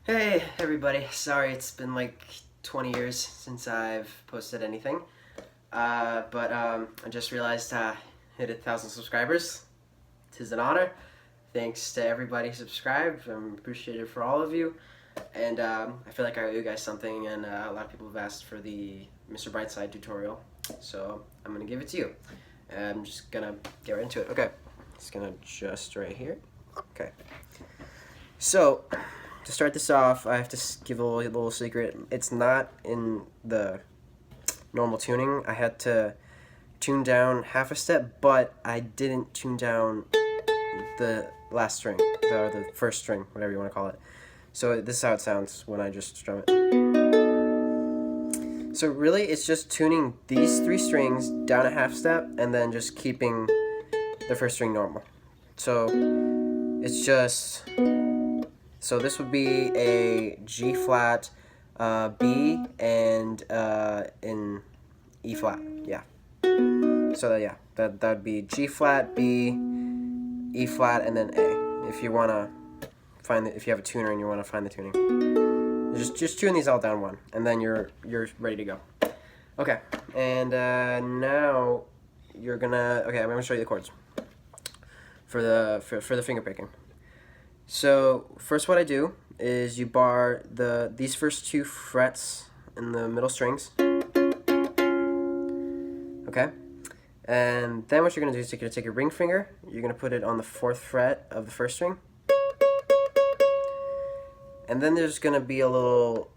Hey everybody, sorry it's been like 20 years since I've posted anything, but I just realized I hit 1,000 subscribers. Tis an honor. Thanks to everybody who subscribed. I'm appreciated for all of you, and I feel like I owe you guys something, and a lot of people have asked for the Mr. Brightside tutorial, so I'm gonna give it to you. I'm just gonna get right into it. Okay, it's gonna adjust right here. Okay, so to start this off, I have to give a little secret. It's not in the normal tuning. I had to tune down half a step, but I didn't tune down the last string, the first string, whatever you want to call it. So this is how it sounds when I just strum it. So really, it's just tuning these three strings down a half step and then just keeping the first string normal. So it's just... So this would be a G flat, B, and in E flat. Yeah. So that would be G flat, B, E flat, and then A. If you wanna find if you have a tuner and you wanna find the tuning, just tune these all down one, and then you're ready to go. Okay. And now you're gonna I'm gonna show you the chords for the finger picking. So first what I do is you bar these first two frets in the middle strings. Okay? And then what you're going to do is you're going to take your ring finger, you're going to put it on the 4th fret of the first string. And then there's going to be a little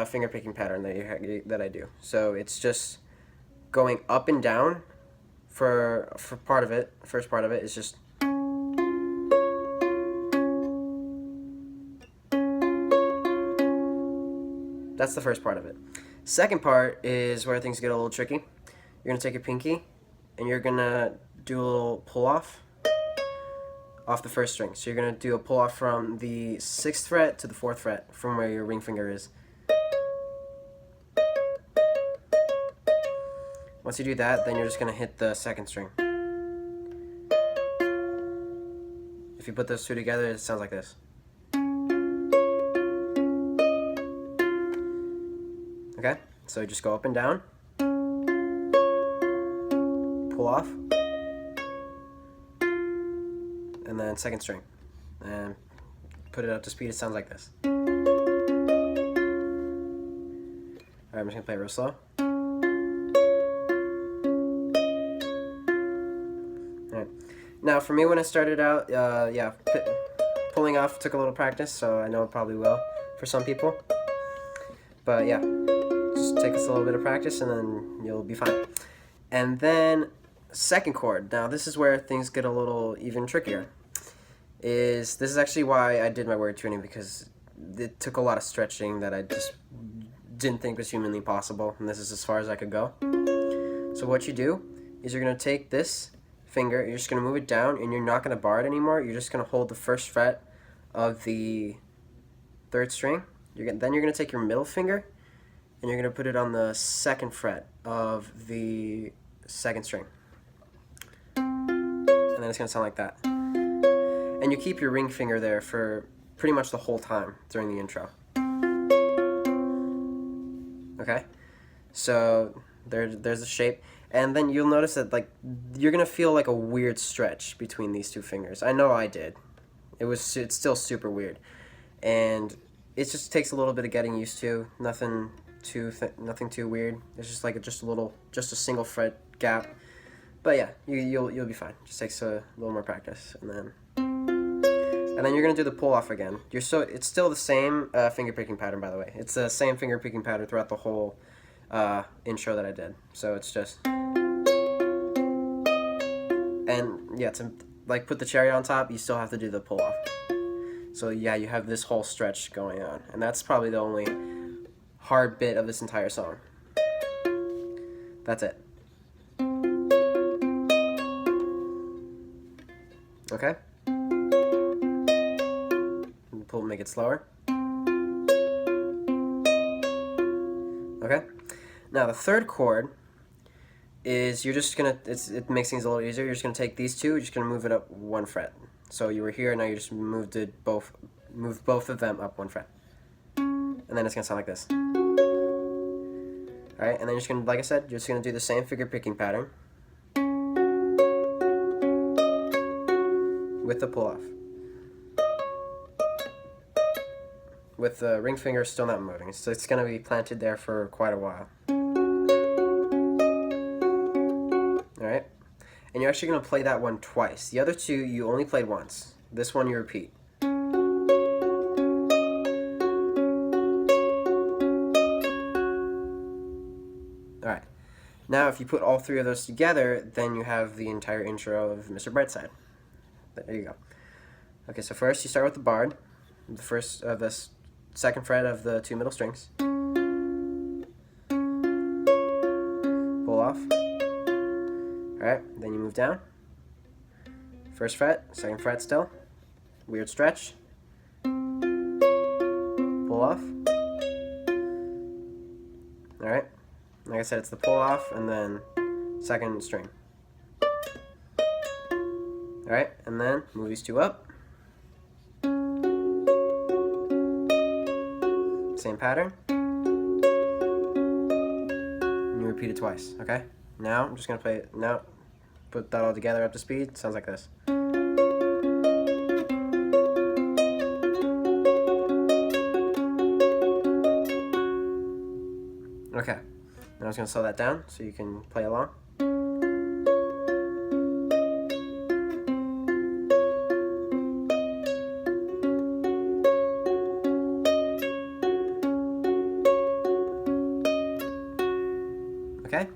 finger picking pattern that I do. So it's just going up and down for part of it. First part of it is just... That's the first part of it. Second part is where things get a little tricky. You're going to take your pinky and you're going to do a little pull off the first string. So you're going to do a pull off from the 6th fret to the 4th fret from where your ring finger is. Once you do that, then you're just going to hit the 2nd string. If you put those two together, it sounds like this. Okay, so just go up and down, pull off, and then 2nd string, and put it up to speed. It sounds like this. Alright, I'm just gonna play it real slow. Alright, now for me when I started out, pulling off took a little practice, so I know it probably will for some people, but yeah. Just take us a little bit of practice and then you'll be fine. And then second chord. Now this is where things get a little even trickier. This is actually why I did my word tuning, because it took a lot of stretching that I just didn't think was humanly possible, and this is as far as I could go. So what you do is you're going to take this finger, you're just going to move it down, and you're not going to bar it anymore. You're just going to hold the 1st fret of the 3rd string. Then you're going to take your middle finger and you're going to put it on the 2nd fret of the 2nd string. And then it's going to sound like that. And you keep your ring finger there for pretty much the whole time during the intro. Okay? So there's the shape. And then you'll notice that you're going to feel like a weird stretch between these two fingers. I know I did. It's still super weird. And it just takes a little bit of getting used to. Nothing too weird. It's just a single fret gap. But yeah, you'll be fine. Just takes a little more practice, and then you're gonna do the pull off again. It's still the same finger picking pattern, by the way. It's the same finger picking pattern throughout the whole intro that I did. So it's just, and yeah, to put the cherry on top, you still have to do the pull off. So yeah, you have this whole stretch going on, and that's probably the only hard bit of this entire song. That's it. Okay? Make it slower. Okay? Now the 3rd chord is it makes things a little easier. You're just gonna take these two, you're just gonna move it up 1 fret. So you were here, now you just moved both of them up 1 fret. and then it's gonna sound like this. Alright, and then you're just gonna, like I said, you're just gonna do the same finger picking pattern with the pull off. With the ring finger still not moving. So it's gonna be planted there for quite a while. Alright? And you're actually gonna play that one twice. The other two you only played once. This one you repeat. Alright, now if you put all three of those together, then you have the entire intro of Mr. Brightside. There you go. Okay, so first you start with the barred, the first of the second fret of the two middle strings. Pull off. Alright, then you move down. First fret, second fret still. Weird stretch. Pull off. Alright. Like I said, it's the pull off and then second string. Alright, and then move these two up. Same pattern. And you repeat it twice, okay? Now, I'm just going to play it. Now, put that all together up to speed. Sounds like this. Okay. Now I'm just going to slow that down so you can play along. Okay.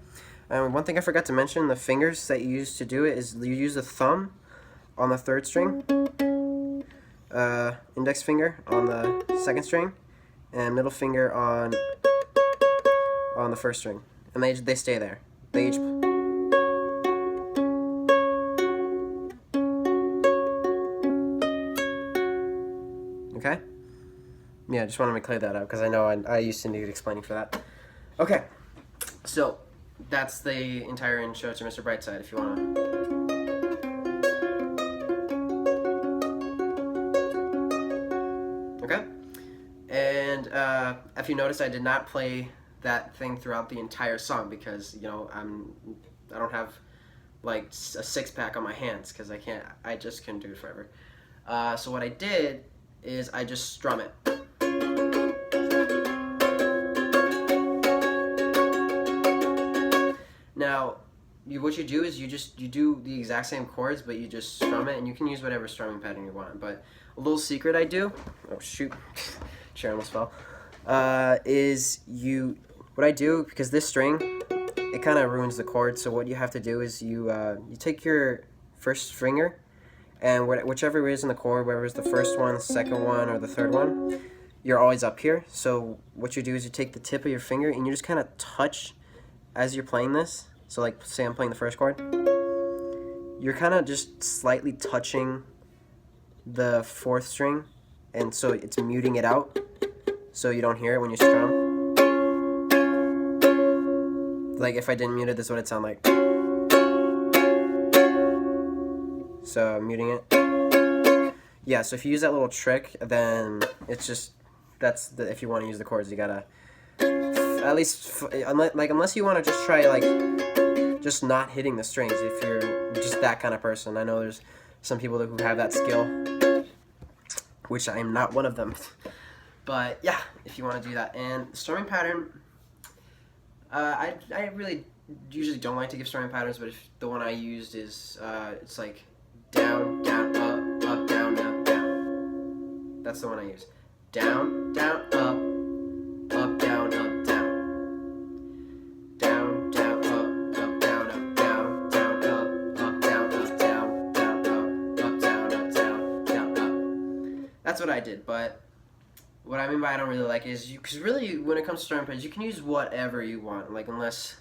One thing I forgot to mention, the fingers that you use to do it is you use the thumb on the third string, index finger on the second string, and middle finger on the first string, and they stay there. They each okay. Yeah, just wanted to clear that up because I know I used to need explaining for that. Okay, so that's the entire intro to Mr. Brightside. If you wanna. Okay, and if you notice, I did not play that thing throughout the entire song because, you know, I don't have like a 6-pack on my hands because I just couldn't do it forever. So what I did is I just strum it. Now, what you do is you do the exact same chords, but you just strum it, and you can use whatever strumming pattern you want. But a little secret I do, oh shoot, chair almost fell, is what I do, because this string, it kind of ruins the chord, so what you have to do is you take your first finger, and whichever is in the chord, whether it's the first one, the second one, or the third one, you're always up here. So what you do is you take the tip of your finger, and you just kind of touch as you're playing this. So like, say I'm playing the first chord, you're kind of just slightly touching the fourth string, and so it's muting it out, so you don't hear it when you strum. Like if I didn't mute it, this is what it sound like. So I'm muting it. Yeah, so if you use that little trick, then it's just, if you want to use the chords, you gotta, at least, unless you want to just try like, just not hitting the strings, if you're just that kind of person. I know there's some people who have that skill, which I am not one of them. But yeah, if you want to do that. And the strumming pattern, I really usually don't like to give strumming patterns, but if the one I used is, it's like down, down, up, down, up, down. That's the one I use. Down, down, up, down, up, down. Down, down, up, down, up, down, down, up, down, up, down, down, up, down, up, down, down, up. That's what I did, but what I mean by I don't really like is because really when it comes to strumming patterns, you can use whatever you want, like unless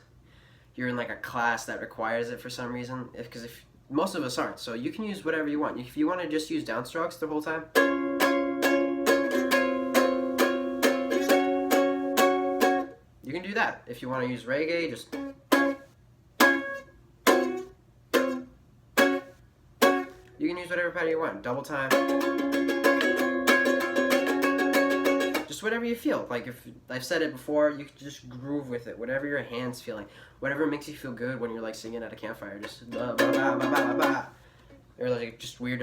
you're in like a class that requires it for some reason. Because if most of us aren't, so you can use whatever you want. If you want to just use downstrokes the whole time, you can do that. If you want to use reggae, just you can use whatever pattern you want. Double time. Just just whatever you feel. Like, if I've said it before, you can just groove with it. Whatever your hands feel like, whatever makes you feel good when you're like singing at a campfire. Just blah, blah, blah, blah, blah, blah. Or like just weird,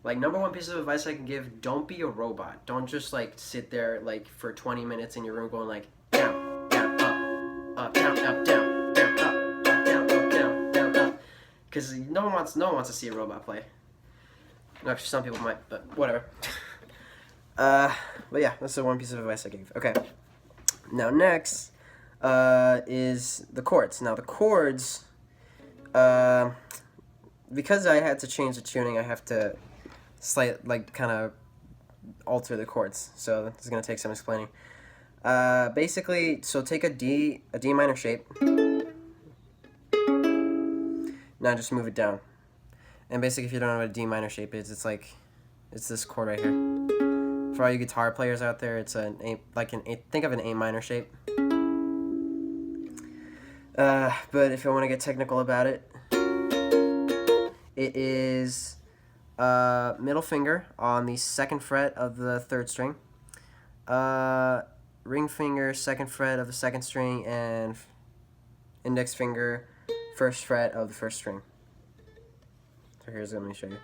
like number one piece of advice I can give: don't be a robot. Don't just like sit there like for 20 minutes in your room going like down, down, up, down, up, down, down, up, down, up, down, down, up. Because no one wants to see a robot play. Actually, some people might, but whatever. But yeah, that's the one piece of advice I gave. Okay. Now next is the chords. Now the chords, because I had to change the tuning, I have to kind of alter the chords. So this is gonna take some explaining. Basically, so take a D minor shape. Now just move it down. And basically, if you don't know what a D minor shape is, it's this chord right here. For all you guitar players out there, it's think of an A minor shape. But if you want to get technical about it, it is middle finger on the 2nd fret of the 3rd string, ring finger 2nd fret of the 2nd string, and index finger 1st fret of the 1st string. So let me show you.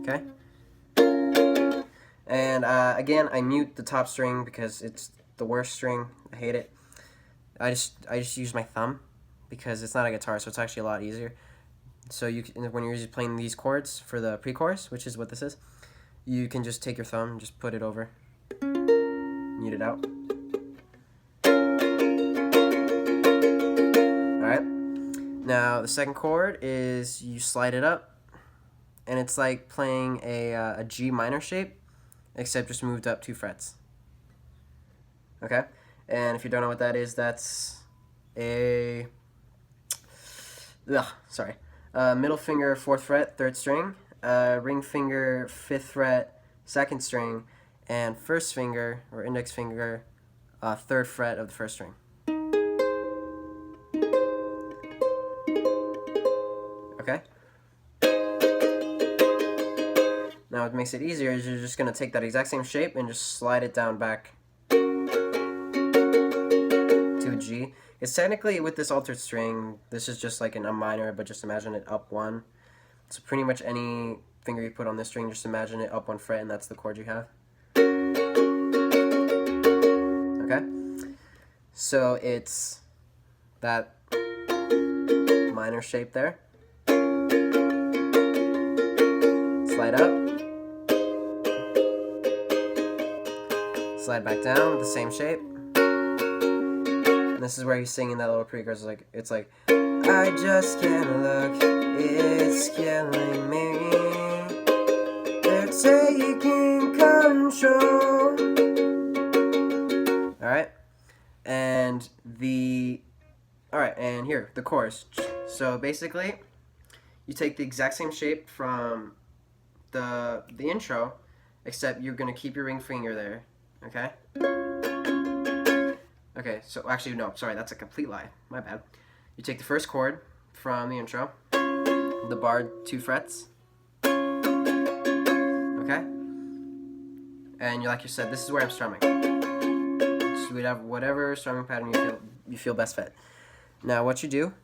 Okay. And again, I mute the top string because it's the worst string. I hate it. I just use my thumb because it's not a guitar, so it's actually a lot easier. So when you're playing these chords for the pre-chorus, which is what this is, you can just take your thumb and just put it over, mute it out. Alright. Now the 2nd chord is you slide it up, and it's like playing a G minor shape, except just moved up 2 frets. Okay? And if you don't know what that is, that's a... middle finger 4th fret, 3rd string, ring finger 5th fret, 2nd string, and 1st finger, or index finger, 3rd fret of the 1st string. Okay? Now what makes it easier is you're just going to take that exact same shape and just slide it down back to a G. It's technically, with this altered string, this is just like an A minor, but just imagine it up 1. So pretty much any finger you put on this string, just imagine it up 1 fret, and that's the chord you have. Okay? So it's that minor shape there. Slide up. Slide back down with the same shape. And this is where he's singing that little pre-chorus. It's like, I just can't look, it's killing me. They're taking control. Alright? And here, the chorus. So basically, you take the exact same shape from the intro, except you're going to keep your ring finger there. Okay? Okay, so actually, no, sorry, that's a complete lie. My bad. You take the 1st chord from the intro, the barred 2 frets. Okay? And like you said, this is where I'm strumming. So we'd have whatever strumming pattern you feel best fit. Now, what you do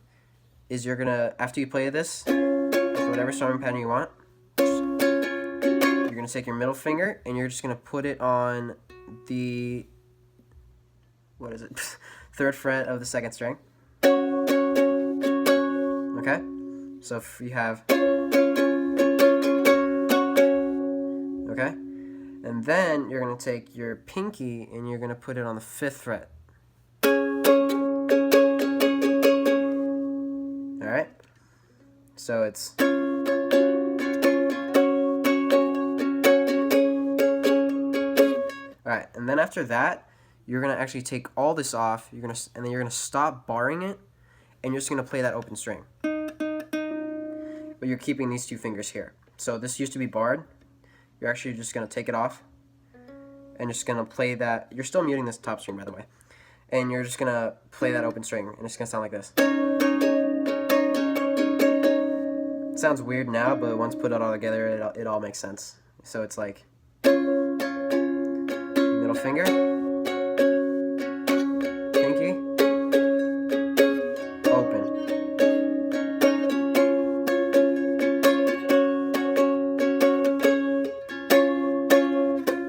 is you're gonna, after you play this, with whatever strumming pattern you want, you're gonna take your middle finger and you're just gonna put it on the, 3rd fret of the 2nd string. Okay? So if you have, okay? And then you're going to take your pinky and you're going to put it on the 5th fret. Alright? So it's... Alright, and then after that, you're going to actually take all this off, and then you're going to stop barring it, and you're just going to play that open string. But you're keeping these 2 fingers here. So this used to be barred. You're actually just going to take it off, and just going to play that. You're still muting this top string, by the way. And you're just going to play that open string, and it's going to sound like this. It sounds weird now, but once put it all together, it all makes sense. So it's like middle finger, pinky, open.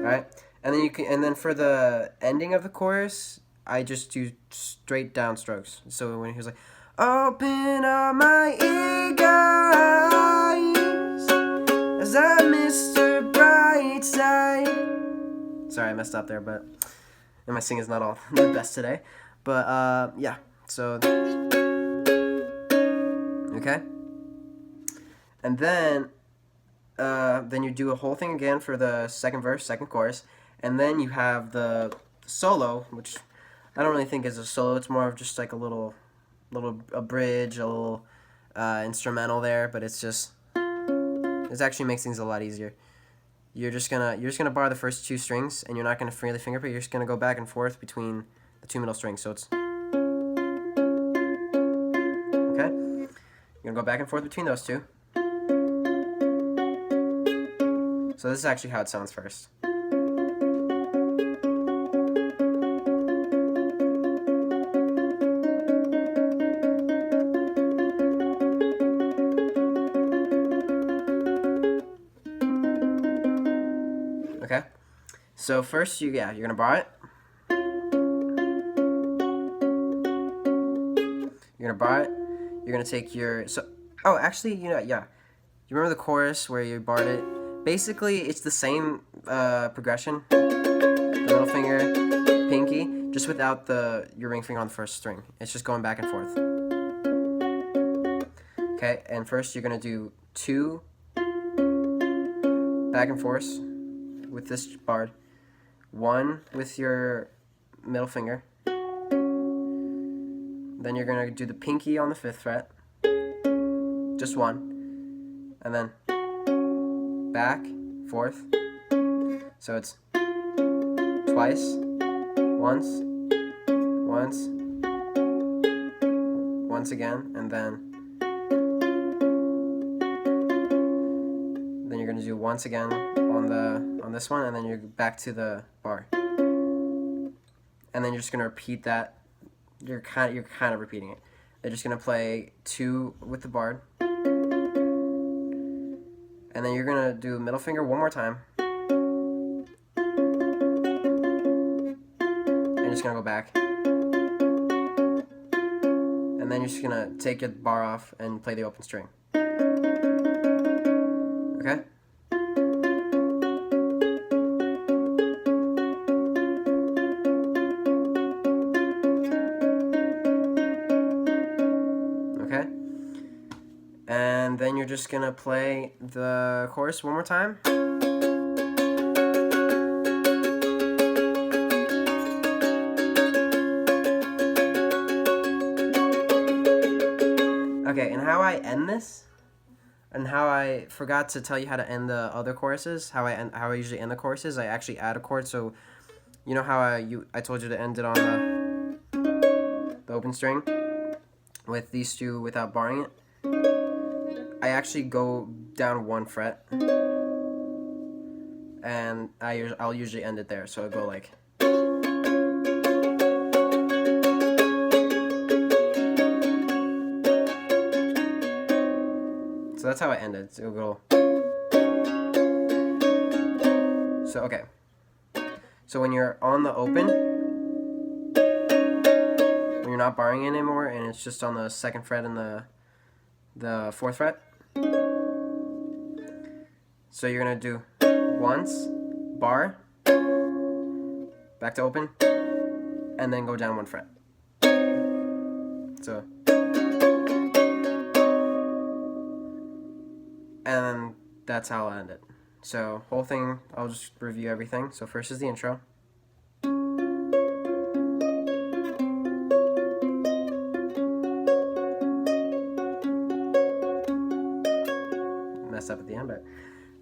Alright? And then for the ending of the chorus, I just do straight down strokes. So when he was like, open up my eager eyes as I Mr. Brightside. Sorry, I messed up there, but and my singing's not all the best today. But yeah, so okay. And then you do a whole thing again for the second verse, second chorus, and then you have the solo, which I don't really think is a solo. It's more of just like a little a bridge, a little instrumental there, but it actually makes things a lot easier. You're just gonna bar the first two strings, and you're not gonna really finger pick. You're just gonna go back and forth between the two middle strings. So it's okay. You're gonna go back and forth between those two. So this is actually how it sounds first. Okay, so first you're gonna bar it. You're gonna bar it. You're gonna take your actually you remember the chorus where you barred it? Basically, it's the same progression. The middle finger, pinky, just without your ring finger on the first string. It's just going back and forth. Okay, and first you're gonna do 2 back and forth with this barred, 1 with your middle finger. Then you're gonna do the pinky on the 5th fret, just 1, and then back, 4th. So it's twice, once again, and then you're gonna do once again on this one, and then you're back to the bar, and then you're just gonna repeat that. You're kind of repeating it. They're just gonna play 2 with the bar. And then you're gonna do middle finger one more time. And you're just gonna go back. And then you're just gonna take your bar off and play the open string. Okay? Okay? And then you're just gonna play the chorus one more time. Okay, and how I end this, and how I forgot to tell you how to end the other choruses, how I usually end the choruses, I actually add a chord. So you know how I told you to end it on the open string with these two without barring it? I actually go down 1 fret, and I'll usually end it there. So I go like. So that's how I end it. So it'll go. So okay. So when you're on the open, when you're not barring it anymore, and it's just on the 2nd fret and the 4th fret. So you're gonna do once, bar, back to open, and then go down 1 fret. So, and that's how I'll end it. So whole thing, I'll just review everything. So first is the intro. Messed up at the end, but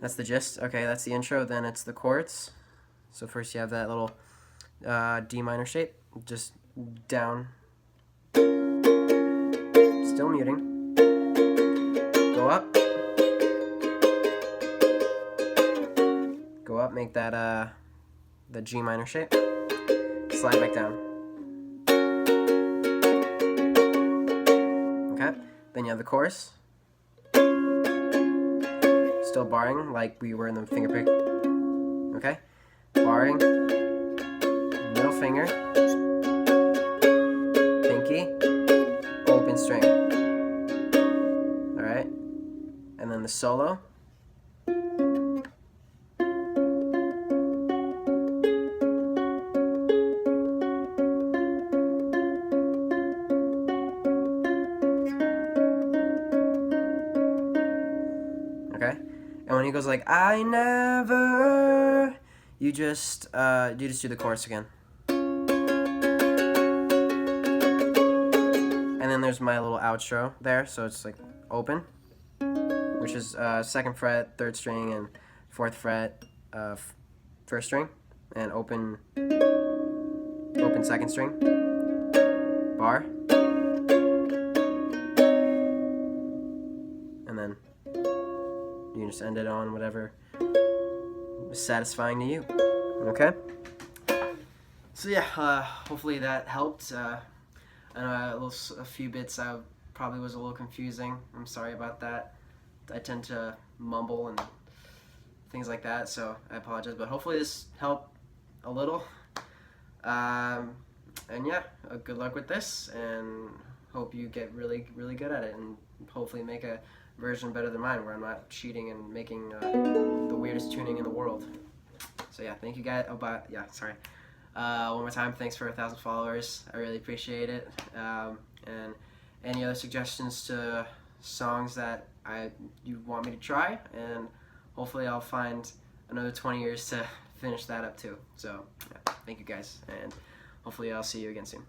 that's the gist. Okay, that's the intro. Then it's the chords. So first you have that little D minor shape, just down, still muting, go up, go up, make that the G minor shape, slide back down. Okay, then you have the chorus. Still barring like we were in the finger pick. Okay, barring, middle finger, pinky, open string. Alright, and then the solo. Okay, and when he goes like I never, you just do the chorus again. And then there's my little outro there, so it's like open, which is 2nd fret, 3rd string, and 4th fret, 1st string, and open 2nd string, bar, and then you can just end it on whatever is satisfying to you. Okay? So yeah, hopefully that helped. I know a few bits probably was a little confusing. I'm sorry about that. I tend to mumble and things like that, so I apologize. But hopefully this helped a little. And yeah, good luck with this, and hope you get really, really good at it, and hopefully make a version better than mine, where I'm not cheating and making the weirdest tuning in the world. So yeah, thank you guys. One more time, thanks for 1,000 followers. I really appreciate it. And any other suggestions to songs that you want me to try, and hopefully I'll find another 20 years to finish that up too. So yeah, thank you guys, and hopefully I'll see you again soon.